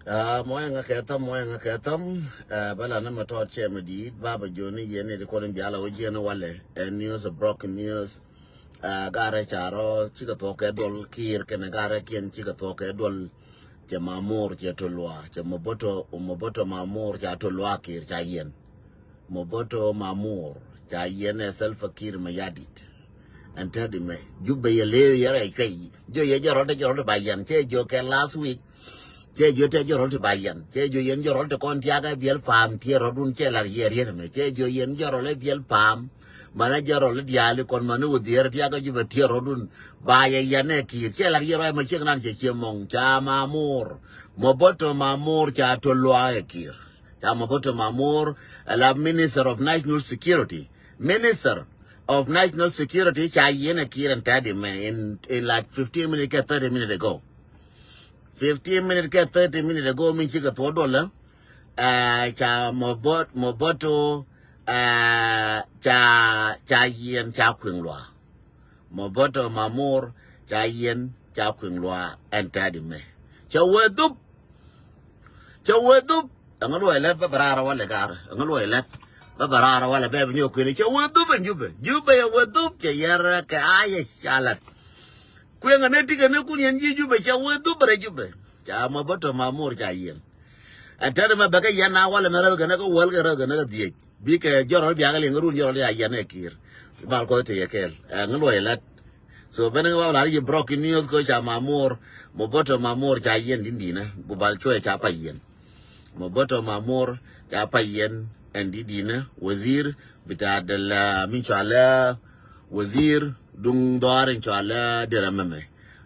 Moyanga ketam, bala na mato chemedi, Baba Joni, Yenny, the calling Biala, Ojana Wale, and news of broken news, Gare Charo, Chigatoke, Dol, Kir, Kanagara, Ken, Chigatoke, Dol, Jamamur, Jatulwa, Moboto Mamur, Jatulwa, Kir, Jayen, Moboto Mamur, Jayen, self a Kir Mayadit. And tell me, you be a lay, you're a kay, you're by Yan, Joke last week. Che yo te jorol te bayan che yo yen jorol te kon tiaga biel fam tie rodun che la yer me che yo yen jorol biel pam mana jorol diale kon manu udier tiaga ju tie rodun baya yane ki che la yer ma che nan che mong cha mamur moboto mamur cha to loa ekir cha moboto mamur la minister of national security cha yen ekir and tadi me in like 15 minutes 30 minutes ago 15 minutes, 30 minutes ago, me chica $4. Cha moboto, cha yen cha kwingwa. Moboto mamor, cha yen cha kwingwa, and tadi me. Cha wedup. Angalo elet babarara wala gar. Angalo elet babarara wala baby nyo kwini. Cha wedup and Juba ya wedup, cha yara ka aya shalat. Kwenga netika ne kunyanji Juba cha wedu bare Juba cha maboto mamur cha yen atare mabaga yana wala mera gana ko walga gana die bika jorol biaga le nguru jorol ya yana kir bal ko te yekel ngalo elat so benanga wala yi broken news ko cha mamur moboto mamur cha yen dindina bubal choe cha pa yen moboto mamur cha pa yen endidina wazir bitadal min shala wazir dung doar inshallah deramame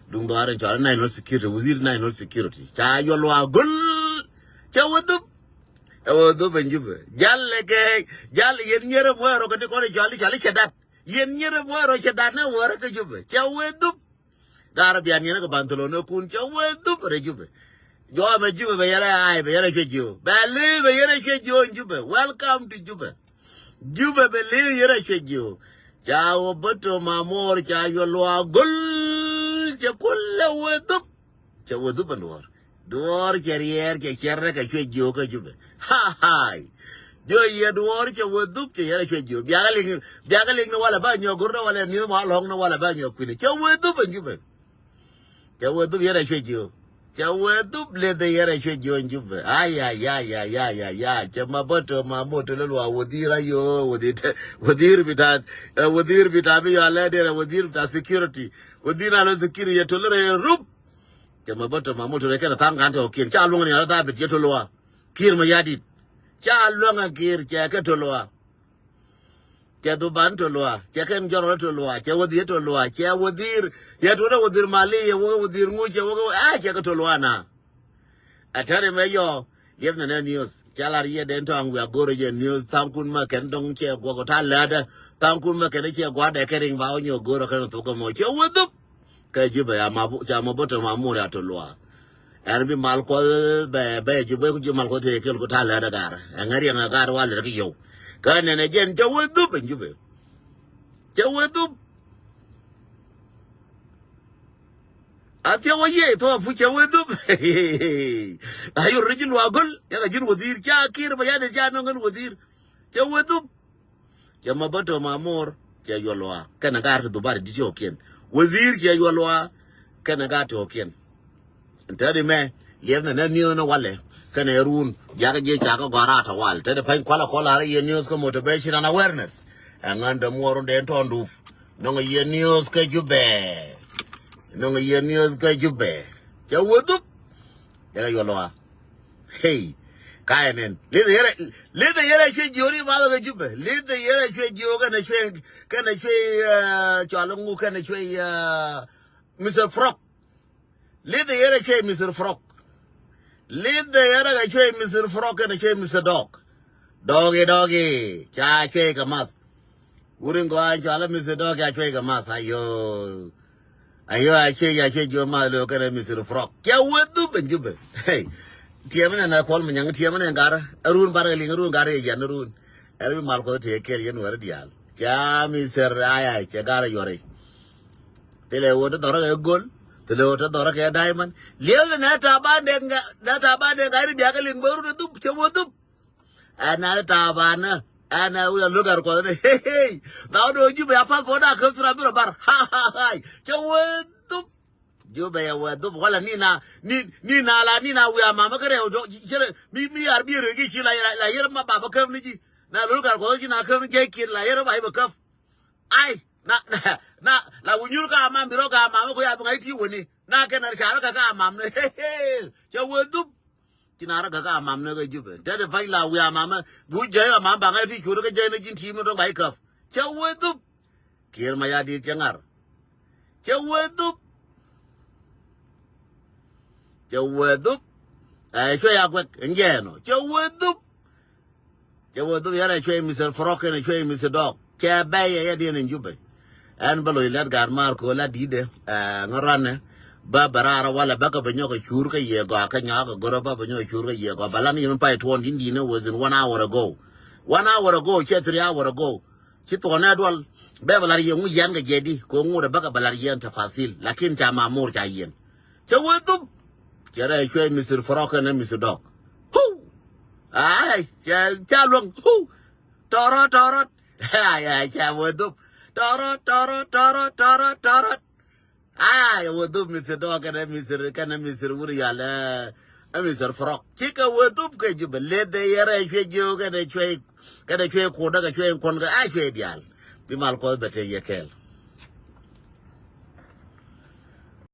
dung doar inshallah national security wazir national security cha yolwa gul cha wadu benjube jal yen nyere moero ko ko jali shadat yen nyere moero shadat na wara ko jube cha wadu dar bian yen ko bantolo kun cha wadu rejube jo ma jube be yara chejo bale be yara chejo jube welcome to jube be le yara chejo cha woboto mamor cha yolwa gol cha kulle wedup cha wedup duor cherier ke cherre ka chwejo ka jube ha jo ye duor cha wedup cha yara chwejo biagaling no wala ba nyogor no wala ni ma long no wala ba nyokune cha wedup jube cha wedup yara chwejo cha wedup le de yara chwejo jube ay cha maboto mamoto lo wadira yo wadir bitat bi ala de wadir ta security wadina lo security ya tolere rup cha maboto mamoto le kana tanga ante okien cha lunga ni ala da bit yeto loa kir ma yadit cha lunga kir cha ka toloa cha do ban toloa cha kan joro toloa cha wadir toloa cha wadir ya to wadir mali ya wadir nguche cha ka toloa na atare meyo give the news chala rie dento angu agoro je news tankun ma ken dong che go ta lada tankun ma ken che gwa de kering ba onyo goro kan to ko mo che wudu ka Juba ya mabu cha maboto mamuri atolwa an bi mal ko be Juba ku mal ko te kel ko ta lada gar ngari ngagar wala ki yo kan ne jen che wudu ben Juba che wudu atia waye to fucha wedu ayo rejil wagol ya jin wadir cha kir ba ya de cha no ngan wadir cha wedu ya mabato mamor cha yolwa kana gar dubar di okien wazir cha yolwa kana gar to okien ntade me yevna na niyo no wale kana run ya ga je cha ga gara ta wal tade pan kwala re news ko motivation and awareness anganda moro de tondu no ye news ka Jube no ye news ka Jube cha wudu ya yolwa hey kainen le de yere che jori ma ga Jube le de yere che joga na che chalungu kana che Mr. Frog le de yere che Mr. Frog le de yere ga che Mr. Frog kana che Mr. Doggy cha che ga mat urin go an chala Mr. Dog ya che ga mat ayo che jo ma lo kana Mr. Frog ya wudu ben Jube hey tiamana na kol manyang tiamana ngar arun barali ngarun gare ya narun elbi mal ko te kel yen war dial cha Mr. aya che gara yore tele wodo doro gol te lo ta dora ke diamond le na ta ba de ga ri ya ka ling boru du che wo du ana ta ba na ana u lo gar ko ne hey na do ju ba pa po da ko tra bi bar ha che wo du ju ba ya wo du wala ni na wi mama kare do jere mi ar bi re gi chi la yer ma ba ka ni ji na lo gar ko ji na ka ni ke ki la yer ba ka ai na la wunyur ka ma biro ka ma ko ya ba ti woni na ke na sha ka ma ne che wo du tinara ka ma ne ga jube te de fai la wi ma bu je ma ba ga ti churu ka je ne jin ti mo do bai ka che wo du kir ma ya di chengar che wo du ai che ya kwek nge no che wo du ya ra che Mr. Frock ne che Mr. Dog che ba ya di ne jube an balo ilat gar mar ko la dide ngorane ba barara wala baka banyo ka shur ka ye go ka nya ka goro ba banyo shur ka ye go balan yin pa to ndi ne was in 1 hour ago 1 hour ago che 3 hour ago chi to na dol be balar ye ngu yan ga jedi ko ngu da baka balar yen tafasil lakin ta mamur ta yen che wudu che ra che Mr. Frock and Mr. Dog hu ai cha long hu toro ai cha wudu toro ai wudu Mr. Dog and Mr. Wuri yala Mr. Frock chika wudu ke jube le de yara che jo ga de che ko daga che kon ga ai che dial bi mal ko bete yekel